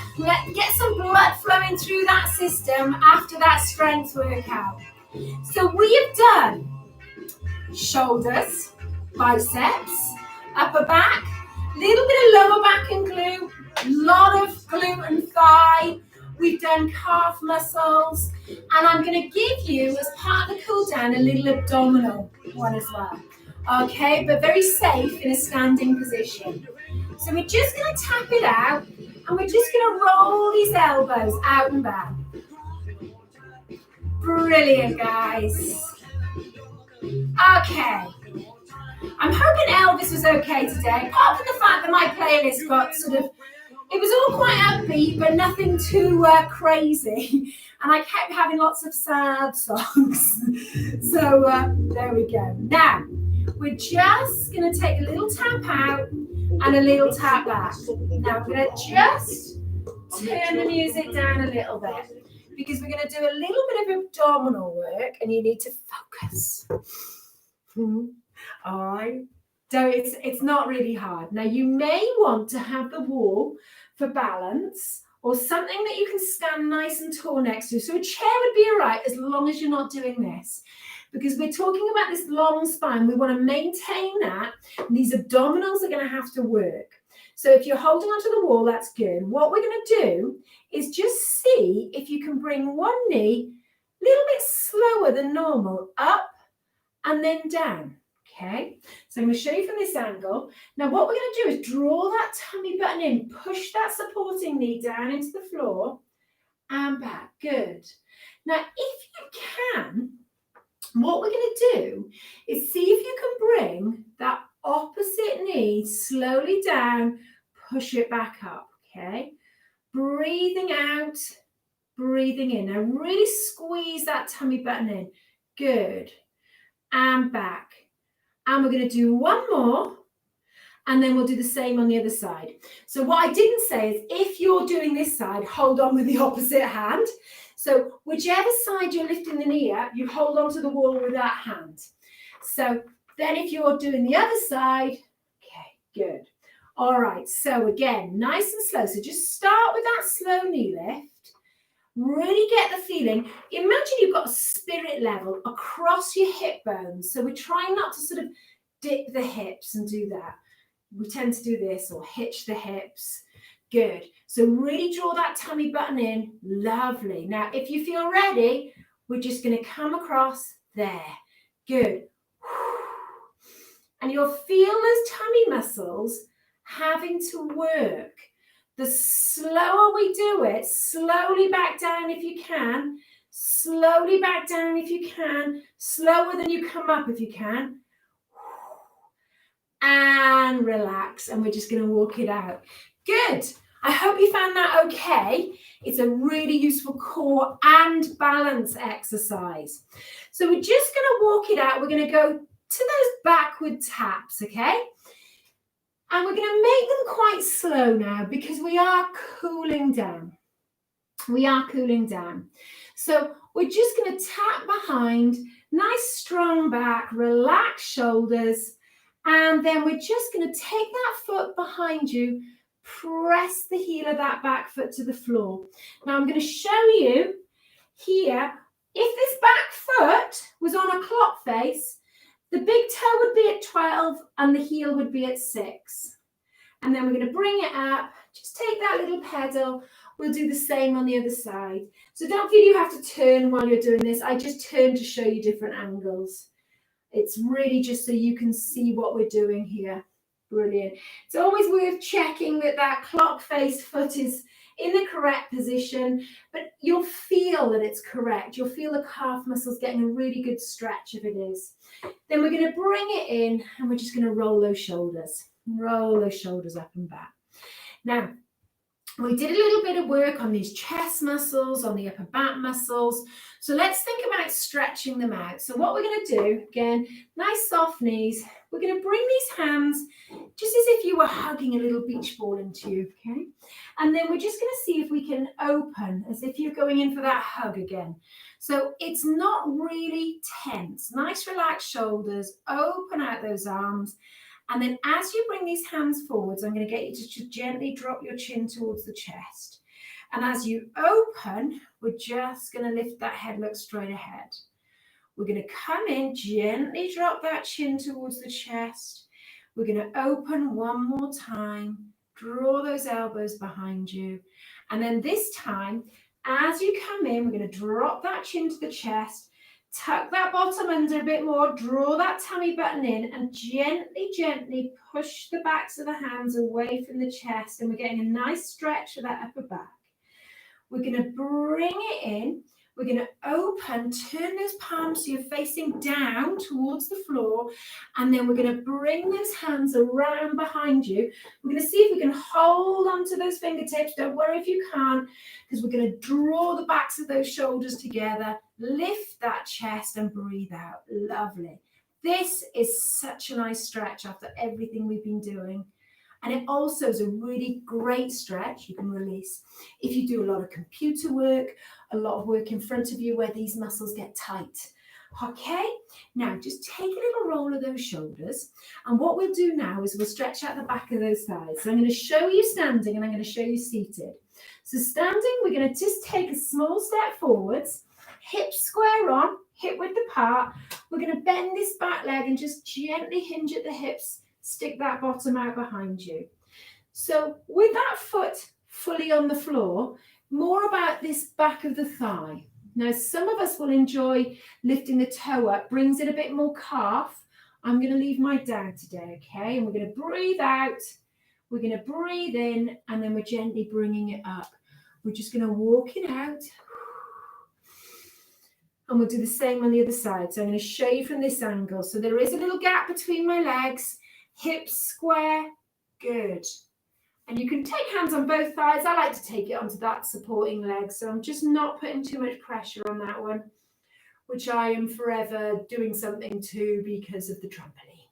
get some blood flowing through that system after that strength workout. So we have done shoulders, biceps, upper back, little bit of lower back and glute, lot of glute and thigh. We've done calf muscles, and I'm going to give you, as part of the cool down, a little abdominal one as well. Okay, but very safe in a standing position. So we're just going to tap it out, and we're just going to roll these elbows out and back. Brilliant, guys. Okay. I'm hoping Elvis was okay today, apart from the fact that my playlist got sort of, it was all quite upbeat, but nothing too crazy. And I kept having lots of sad songs. So there we go. Now, we're just going to take a little tap out and a little tap back. Now, I'm going to just turn the music down a little bit, because we're going to do a little bit of abdominal work, and you need to focus. It's not really hard. Now, you may want to have the wall for balance, or something that you can stand nice and tall next to. So a chair would be all right, as long as you're not doing this, because we're talking about this long spine. We want to maintain that. These abdominals are going to have to work. So if you're holding onto the wall, that's good. What we're going to do is just see if you can bring one knee a little bit slower than normal, up and then down. Okay, so I'm going to show you from this angle. Now, what we're going to do is draw that tummy button in, push that supporting knee down into the floor and back. Good. Now, if you can, what we're going to do is see if you can bring that opposite knee slowly down, push it back up, okay? Breathing out, breathing in. Now really squeeze that tummy button in. Good. And back. And we're going to do one more, and then we'll do the same on the other side. So what I didn't say is if you're doing this side, hold on with the opposite hand. So whichever side you're lifting the knee up, you hold on to the wall with that hand. So then if you're doing the other side, okay, good. All right, so again, nice and slow. So just start with that slow knee lift. Really get the feeling. Imagine you've got a spirit level across your hip bones. So we're trying not to sort of dip the hips and do that. We tend to do this or hitch the hips. Good. So really draw that tummy button in. Lovely. Now, if you feel ready, we're just going to come across there. Good. And you'll feel those tummy muscles having to work. The slower we do it, slowly back down if you can, slowly back down if you can, slower than you come up if you can. And relax, and we're just going to walk it out. Good. I hope you found that okay. It's a really useful core and balance exercise. So we're just going to walk it out. We're going to go to those backward taps, okay? And we're going to make them quite slow now because we are cooling down. We are cooling down. So we're just going to tap behind, nice strong back, relax shoulders, and then we're just going to take that foot behind you, press the heel of that back foot to the floor. Now I'm going to show you here, if this back foot was on a clock face, the big toe would be at 12 and the heel would be at 6. And then we're going to bring it up. Just take that little pedal. We'll do the same on the other side. So don't feel you have to turn while you're doing this. I just turn to show you different angles. It's really just so you can see what we're doing here. Brilliant. It's always worth checking that that clock face foot is in the correct position, but you'll feel that it's correct. You'll feel the calf muscles getting a really good stretch if it is. Then we're going to bring it in and we're just going to roll those shoulders. Roll those shoulders up and back. Now, we did a little bit of work on these chest muscles, on the upper back muscles. So let's think about stretching them out. So what we're going to do, again, nice soft knees. We're going to bring these hands just as if you were hugging a little beach ball into you, okay? And then we're just going to see if we can open as if you're going in for that hug again. So it's not really tense. Nice relaxed shoulders, open out those arms. And then as you bring these hands forwards, I'm going to get you to gently drop your chin towards the chest. And as you open, we're just going to lift that head, look straight ahead. We're going to come in, gently drop that chin towards the chest. We're going to open one more time, draw those elbows behind you. And then this time, as you come in, we're going to drop that chin to the chest, tuck that bottom under a bit more, draw that tummy button in, and gently, gently push the backs of the hands away from the chest. And we're getting a nice stretch of that upper back. We're going to bring it in. We're going to open, turn those palms so you're facing down towards the floor. And then we're going to bring those hands around behind you. We're going to see if we can hold onto those fingertips. Don't worry if you can't, because we're going to draw the backs of those shoulders together. Lift that chest and breathe out. Lovely. This is such a nice stretch after everything we've been doing. And it also is a really great stretch you can release if you do a lot of computer work, a lot of work in front of you where these muscles get tight. Okay, now just take a little roll of those shoulders. And what we'll do now is we'll stretch out the back of those thighs. So I'm going to show you standing and I'm going to show you seated. So standing, we're going to just take a small step forwards, hips square on, hip width apart. We're going to bend this back leg and just gently hinge at the hips. Stick that bottom out behind you. So with that foot fully on the floor, more about this back of the thigh. Now, some of us will enjoy lifting the toe up, brings it a bit more calf. I'm going to leave mine down today, okay? And we're going to breathe out. We're going to breathe in, and then we're gently bringing it up. We're just going to walk it out. And we'll do the same on the other side. So I'm going to show you from this angle. So there is a little gap between my legs. hips square, good. And you can take hands on both thighs. I like to take it onto that supporting leg, so I'm just not putting too much pressure on that one, which I am forever doing something to because of the trampoline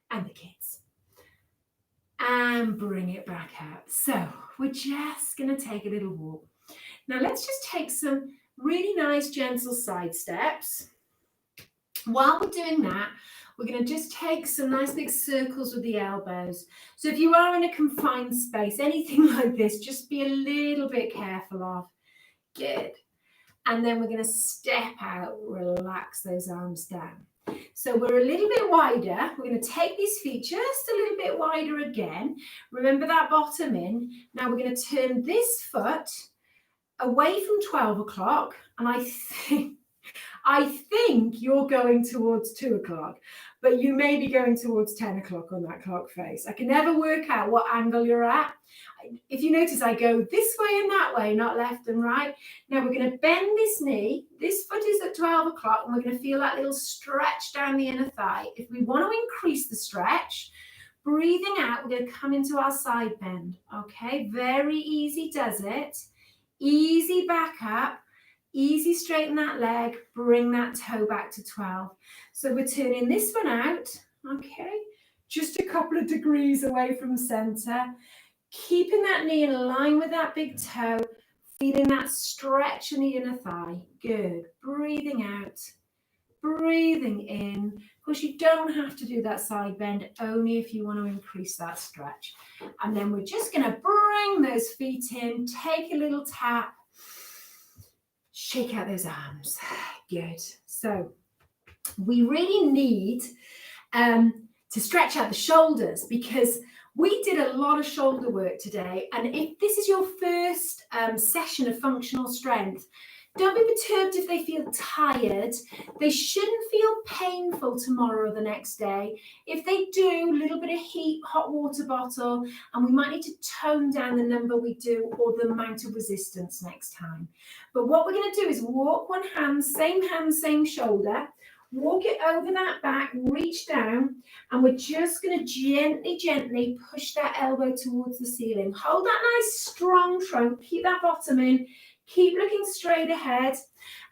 and the kids. And bring it back out. So we're just going to take a little walk. Now let's just take some really nice gentle side steps. While we're doing that, we're going to just take some nice big circles with the elbows. So if you are in a confined space, anything like this, just be a little bit careful of. Good. And then we're going to step out, relax those arms down. So we're a little bit wider. We're going to take these feet just a little bit wider again. Remember that bottom in. Now we're going to turn this foot away from 12 o'clock. And I think you're going towards 2 o'clock, but you may be going towards 10 o'clock on that clock face. I can never work out what angle you're at. If you notice, I go this way and that way, not left and right. Now we're going to bend this knee. This foot is at 12 o'clock, and we're going to feel that little stretch down the inner thigh. If we want to increase the stretch, breathing out, we're going to come into our side bend. Okay, very easy does it. Easy back up. Easy straighten that leg, bring that toe back to 12. So we're turning this one out, okay, just a couple of degrees away from center, keeping that knee in line with that big toe, feeling that stretch in the inner thigh. Good. Breathing out, breathing in. Of course, you don't have to do that side bend, only if you want to increase that stretch. And then we're just going to bring those feet in, take a little tap, shake out those arms. Good. So we really need to stretch out the shoulders, because we did a lot of shoulder work today. And if this is your first session of functional strength, don't be perturbed if they feel tired. They shouldn't feel painful tomorrow or the next day. If they do, a little bit of heat, hot water bottle, and we might need to tone down the number we do or the amount of resistance next time. But what we're going to do is walk one hand, same shoulder, walk it over that back, reach down, and we're just going to gently push that elbow towards the ceiling. Hold that nice strong trunk, keep that bottom in. Keep looking straight ahead.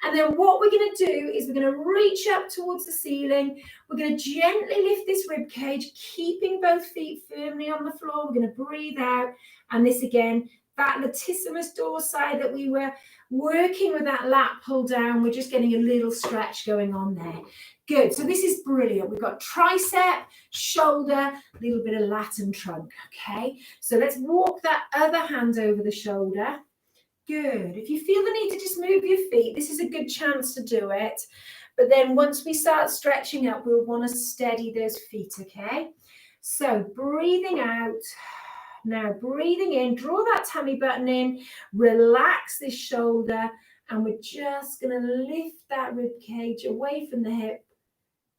And then what we're going to do is we're going to reach up towards the ceiling. We're going to gently lift this rib cage, keeping both feet firmly on the floor. We're going to breathe out. And this again, that latissimus dorsi that we were working with, that lat pull down, we're just getting a little stretch going on there. Good. So this is brilliant. We've got tricep, shoulder, a little bit of lat and trunk. Okay. So let's walk that other hand over the shoulder. Good. If you feel the need to just move your feet, this is a good chance to do it. But then once we start stretching up, we'll want to steady those feet, okay? So breathing out. Now breathing in, draw that tummy button in, relax this shoulder, and we're just going to lift that rib cage away from the hip.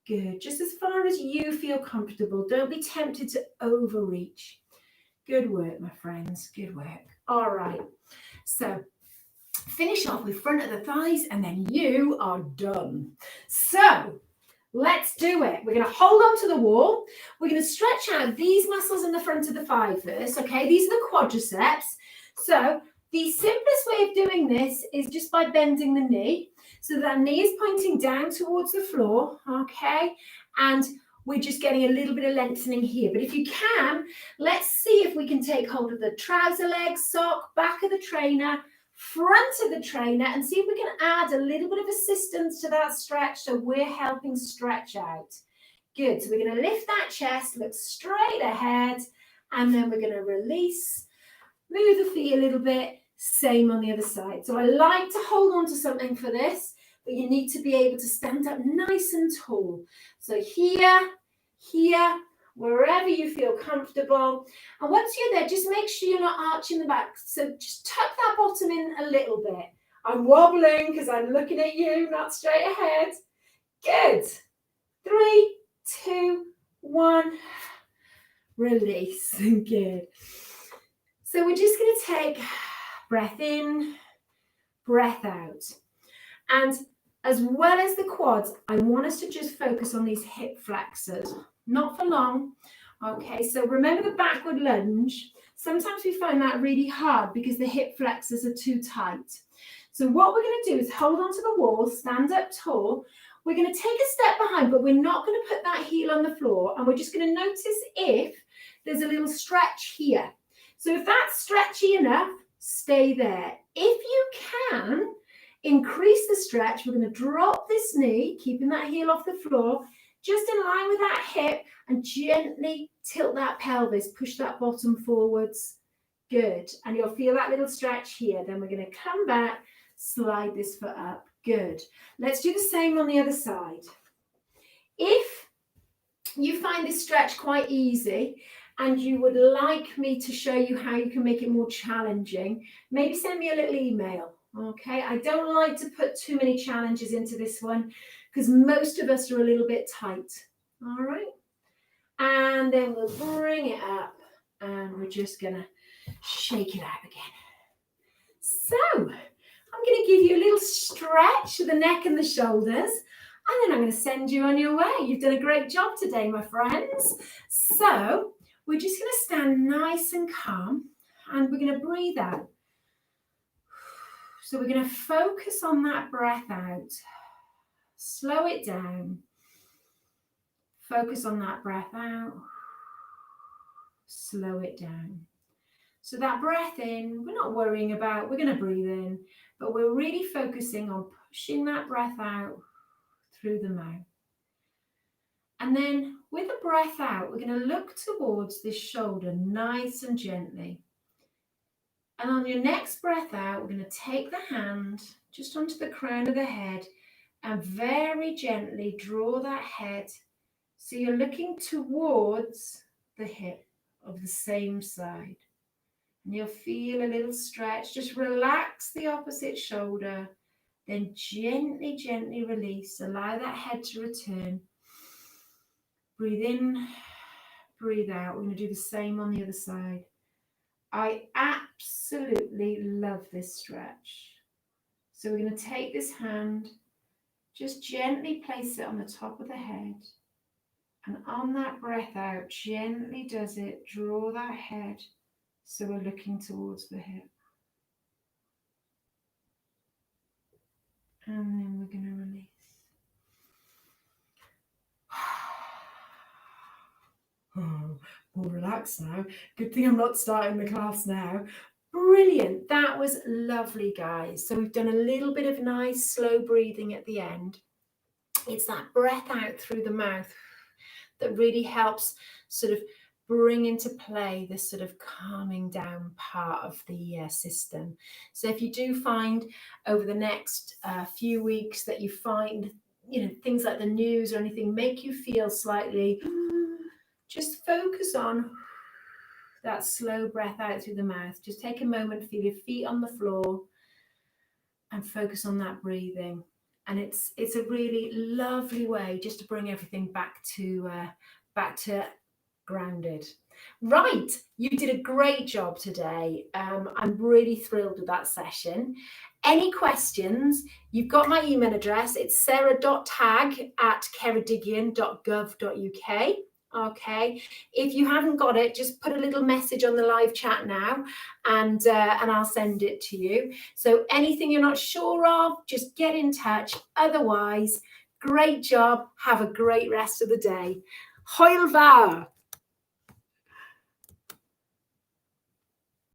Good. Just as far as you feel comfortable. Don't be tempted to overreach. Good work, my friends. Good work. All right. So finish off with front of the thighs, and then you are done. So let's do it. We're going to hold on to the wall. We're going to stretch out these muscles in the front of the thigh first. Okay, these are the quadriceps. So the simplest way of doing this is just by bending the knee. So that knee is pointing down towards the floor. Okay, and we're just getting a little bit of lengthening here. But if you can, let's see if we can take hold of the trouser leg, sock, back of the trainer, front of the trainer, and see if we can add a little bit of assistance to that stretch so we're helping stretch out. Good. So we're going to lift that chest, look straight ahead, and then we're going to release, move the feet a little bit, same on the other side. So I like to hold on to something for this, but you need to be able to stand up nice and tall. So here, wherever you feel comfortable. And once you're there, just make sure you're not arching the back. So just tuck that bottom in a little bit. I'm wobbling because I'm looking at you, not straight ahead. Good. 3, 2, 1. Release. Good. So we're just going to take breath in, breath out. And as well as the quads, I want us to just focus on these hip flexors. Not for long. Okay, so remember the backward lunge. Sometimes we find that really hard because the hip flexors are too tight. So what we're going to do is hold onto the wall, stand up tall. We're going to take a step behind, but we're not going to put that heel on the floor. And we're just going to notice if there's a little stretch here. So if that's stretchy enough, stay there. If you can increase the stretch, we're going to drop this knee, keeping that heel off the floor, just in line with that hip, and gently tilt that pelvis, push that bottom forwards. Good. And you'll feel that little stretch here. Then we're going to come back, slide this foot up. Good. Let's do the same on the other side. If you find this stretch quite easy and you would like me to show you how you can make it more challenging, maybe send me a little email. Okay, I don't like to put too many challenges into this one because most of us are a little bit tight. All right, and then we'll bring it up and we're just gonna shake it out again. So I'm going to give you a little stretch of the neck and the shoulders, and then I'm going to send you on your way. You've done a great job today, my friends. So we're just going to stand nice and calm, and we're going to breathe out. So we're going to focus on that breath out. Slow it down. Focus on that breath out. Slow it down. So that breath in, we're not worrying about, we're going to breathe in, but we're really focusing on pushing that breath out through the mouth. And then with the breath out, we're going to look towards this shoulder nice and gently. And on your next breath out, we're going to take the hand just onto the crown of the head and very gently draw that head so you're looking towards the hip of the same side. And you'll feel a little stretch. Just relax the opposite shoulder, then gently, gently release. Allow that head to return. Breathe in, breathe out. We're going to do the same on the other side. I absolutely love this stretch. So we're going to take this hand, just gently place it on the top of the head. And on that breath out, gently does it, draw that head so we're looking towards the hip. And then we're going to release. Oh, more relaxed now. Good thing I'm not starting the class now. Brilliant. That was lovely, guys. So we've done a little bit of nice slow breathing at the end. It's that breath out through the mouth that really helps sort of bring into play this sort of calming down part of the system. So if you do find over the next few weeks that you find, things like the news or anything make you feel slightly, just focus on that slow breath out through the mouth. Just take a moment, feel your feet on the floor and focus on that breathing. And it's a really lovely way just to bring everything back to grounded. Right, you did a great job today. I'm really thrilled with that session. Any questions? You've got my email address. It's sarah.tagg@ceredigion.gov.uk. Okay, if you haven't got it, just put a little message on the live chat now and I'll send it to you. So anything you're not sure of, just get in touch. Otherwise, great job. Have a great rest of the day. Hwyl fawr.